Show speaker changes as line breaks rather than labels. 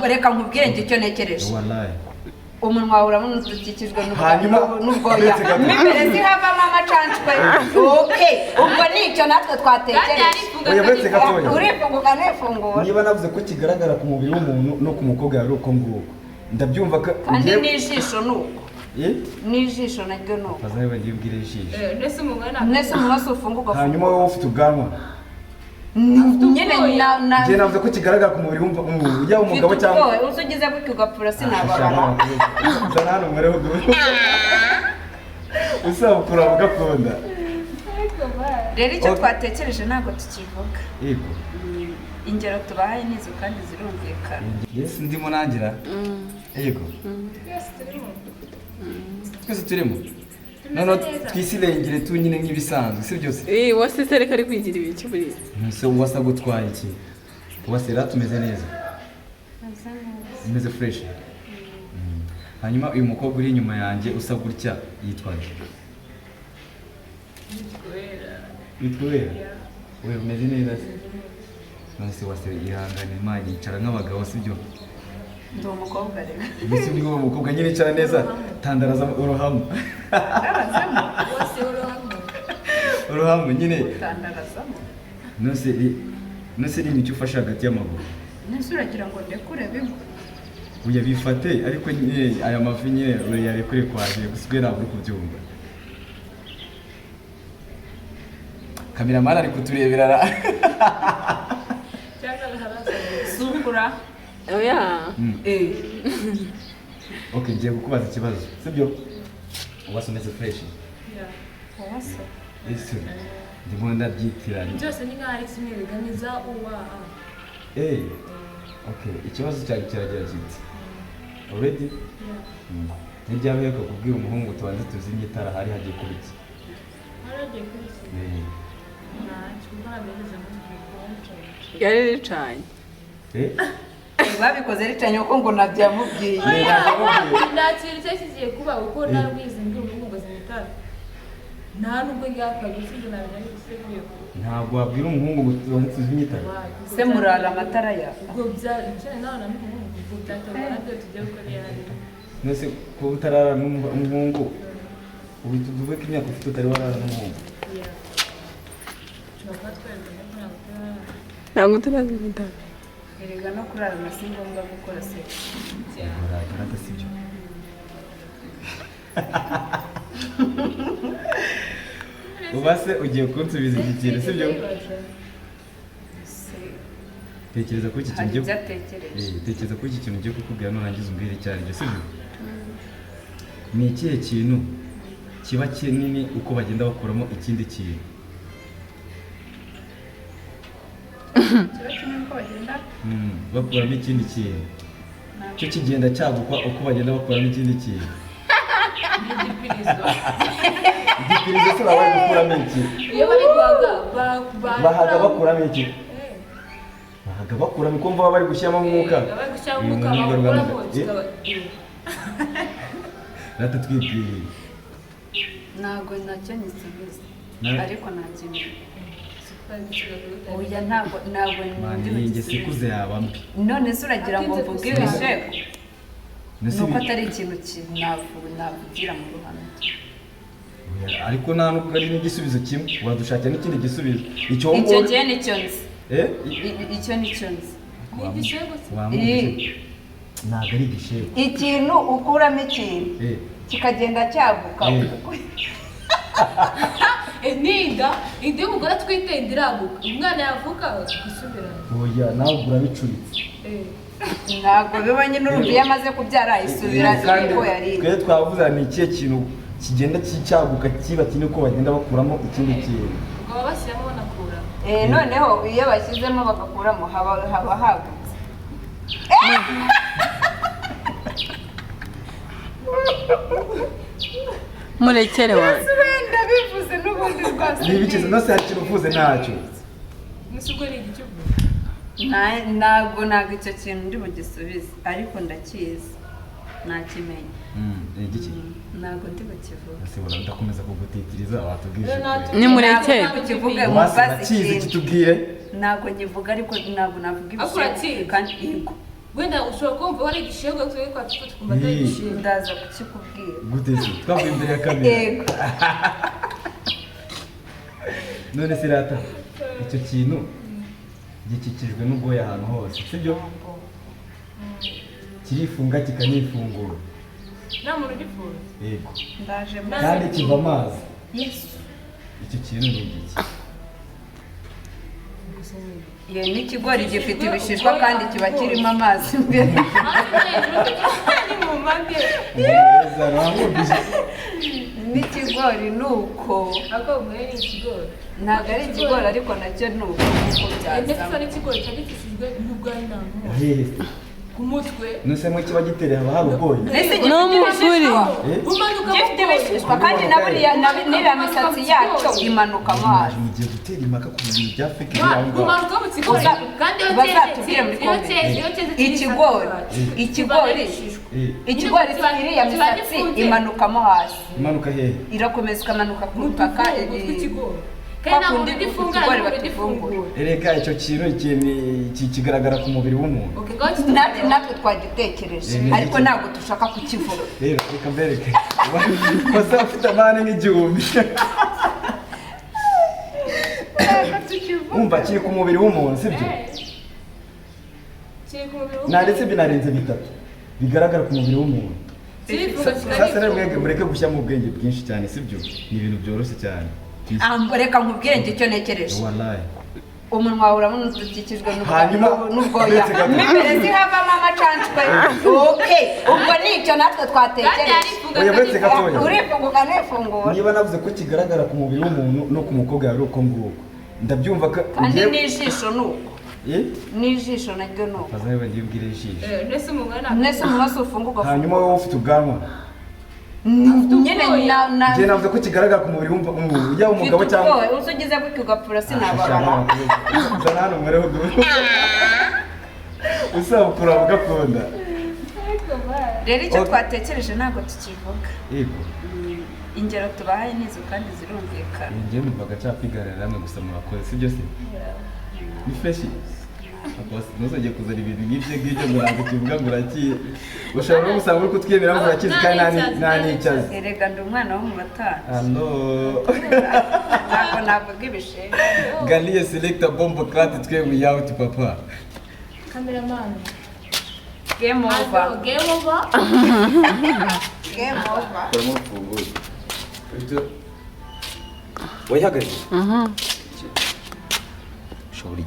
reka nkubwire icyo nekereje
wallahi
umunwa wawe urabona udukikijwe
hanyuma
n'ubwoya imbere zihavamo amacanshwe okay ubwo nicyo natwe twatekereje urifunguka nifungura
niba navuze ko kigaragara ku mubiri w'umuntu no ku mukobwa yari uko nguko ndabyumva
kandi n'ijisho nuko n'ijisho naryo nuko
bazaye bagiye ubwire ijisho
nese umunwa ufunguka
hanyuma wowe ufite ubwanwa
nyine
njye navuze ko kigaragara ku mubiri w'umuntu ujya umugabo cyangwa
usugize gutyo ugapfura sinababara
zana hano mwereho usabukura ugakunda
rero icyo twatekereje ntabwo tukivuga
yego
ingero tubahaye nizo kandi zirumvikana
yesi ndimo nangira yego twese turimo none twisirengere tu nyine nk'ibisanzwe si byose
wase sereka ari kwigira ibiki buri
se wasa gutwaye iki wase ratumeze neza imeze fresh hanyuma uyu mukobwa uri inyuma yanjye usa gutya yitwaje Bitwera we umeze neza se none se wase ihangane imana yicara nk'abagabo si byo
ndi umukobwa rero
mbese ndi umukobwa nyine yicara neza tandaraza uruhamu uruhamu nyine
tandarazamo
nose ni imiti ufashe hagati y'amaguru
nese uragira ngo ndekure bimwe
uya bifate ariko nyine aya mavi nyine urayarekure kwaje gusa ubwe ntabwo uri kubyumva kameramani ari kuturebera
sukura
oya
okay ngiye kukubaza ikibazo sibyo ubasa umeze fresh
wasa
ese ndimo ndabyitiranye
byose ni nkaho ari kimwe biganiza uwa
okay ikibazo cyari kiragira kiti already nijyawe ko kubwira umuhungu tubanze tuzimye itara hari hagiye kubiki
haragiye kubiki
yari ricanye
babikoze ricanye uko ngo nabyamubwiye
ndakira icyo kigiye kuba uko narwize mbwira umuhungu ngo zimitara nta nubwo yakaga usibye nabyo biseguye
ntabwo wabwira umuhungu ngo tubanze tuzimye itara
se murara amatara ya
ubwo byari nawe na muhungu ubwo byatabona byo tujye gukora yari
nose ko utarara n'umuhungu uhita uvuga ko imyaka ufite utari warara n'umuhungu
ntabwo turazimita
erega no kurarana si ngombwa gukora se
uragara si byo ubase ugiye kunsubiza iki kintu si byo tekereza ko iki kintu
hari ibyo atekereje
tekereza ko iki kintu ugiye kukubwira nurangiza umbwire icyo ari byo si byo ni ikihe kintu kiba kinini uko bagenda bakuramo ikindi kintu
kiba kinini uko bagenda
bakuramo ikindi kintu cyo kigenda cyagukwa uko bagenda bakuramo ikindi kintu igipirizo se baba bari gukuramo iki
iyo bari guhaga
bahaga bakuramo iki bahaga bakuramo uko baba bari gushyiramo umwuka
bari gushyiramo umwuka bakuramo
rata twibwiriye
ntabwo nacyo nisubiza ariko nakimwe oya ntabwo
njye sikuze yaba mbi
none se uragira ngo mvuge ibishego nuko atari ikintu navugira mu ruhame
ariko nta nubwo ari n'igisubizo kimwe wadushakira n'ikindi gisubizo
icyo gihe nicyo nzi icyo nicyo nzi
ntabwo ari igishego
ikintu ukuramo ikintu kikagenda cyaguka
ninda indi y'umugore atwite inda iraguka umwana yavuka isubirana
oya nawe ugura bicuritse
ntabwo biba nyine urumva iyo amaze kubyara isubira uko yari
twe twavuze ni ikihe kintu kigenda cyaguka kiba kinini uko bagenda bakuramo ikindi kintu
baba bashyiramo banakura
noneho iyo bashyizemo bagakuramo haba hagutse
murekere wanjye
wenda bivuze n'ubundi rwose
nibikize nose hari ikintu uvuze ntacyo
musugo ni igicugu
ntabwo icyo kintu ndi bugisubize ariko ndakizi nakimenye ntabwo ndi bukivuga
asibura ndakomeza kugutitiriza watubwije
ni murekere
kivuge
mubaze ikintu kitubwire
ntabwo nyivuga ariko ntabwo navuga ibishego kandi yego
wenda ushobora kumva wari igishego twe kwa tukumva atari igishego.
ndaza kukikubwira
gute se twavuye imbere ya kamera
yego
none se rata icyo kintu gikikijwe n'ubwoya ahantu hose sibyo kirifunga kikanifungura
nta muntu ugifunze.
yego
ndaje
kandi kiva amazi
yesu
icyo kintu ni igiki
ye n'ikigori gifite ibishishwa kandi kiba kirimo amazi imbere
Ni mu mpande.
neza ramubije
n'ikigori ni uko
Ako mwe ni ikigori.
ntabwo ari ikigori ariko nacyo ni uko
Ndetse
byazamo
n'ikigori cyandikishijwe n'ubwari n'ahantu hose.
hese
Ku mutwe.
nusemwe kiba gitereye haba hari ubwoya
No mufuri.
Umanuka
gifite ibishishwa kandi na buriya n'iriya misatsi yacyo imanuka amazi
mugiye gutera impaka ku bintu bya feke birangwa
umanuka mu kigori kandi iyo
bazatubwire muri ikigori ikigori iriya misatsi imanukamo hasi
imanuka hehe
irakomeza ikamanuka ku butaka
kandi nta muntu ugifunga nta muntu ugifungura.
ereka icyo kintu kigaragara ku mubiri w'umuntu
natwe twagitekereje ariko ntabwo dushaka kukivuga
rero reka mbereke wazaba ufite amahane nk'igihumbi wumva kiri ku mubiri w'umuntu sibyo ndetse binarenze bitatu bigaragara ku mubiri w'umuntu sasa rero mwebwe mureke gushyiramo ubwenge bwinshi cyane sibyo ni ibintu byoroshye cyane
reka nkubwire njye icyo ntekereje
wallahi
umunwa wawe urabona dukikijwe
Hanyuma,
n'ubwoya
uretse gato.
imbere zihavamo amacanshwe okay ubwo nicyo natwe twatekereje
oya uretse gatoya
urifunguka nifungura
niba navuze ko kigaragara ku mubiri w'umuntu no ku mukobwa yari uko nguko ndabyumva ko
kandi n'ijisho ni uko n'ijisho naryo ni uko
azabe bagiye ubwire ijisho
Nese umunwa
mwese umunwa si ufunguka
hanyuma wowe ufite ubwanwa
nyine
njye navuze ko kigaragara ku mubiri w'umuntu yaba umugabo cyangwa
uzi ugize gutyo ugapfura sinababara
uzana hano mwereho usabukura ugakunda
rero icyo twatekereje ntabwo tukivuga
yego
ingero tubahaye nizo kandi zirumvikana
njye numvaga nshaka hamwe gusa murakoze sibyo se ni freshi ntuzajye kuzana ibintu nk'ibyo ngibyo ngo ntabwo kivuga ngo urakiye ushobora no gusanga uri kutwemera ngo urakizi kandi nta n'icyazi
erega ndi umwana wo mu batanu
hano
ntabwo navuga ibishenge
galiye selecta bombo kati twemwe yawuti papa
Cameraman.
game over
Game over.
game over
koramo urufunguzo wayihagaze ushobora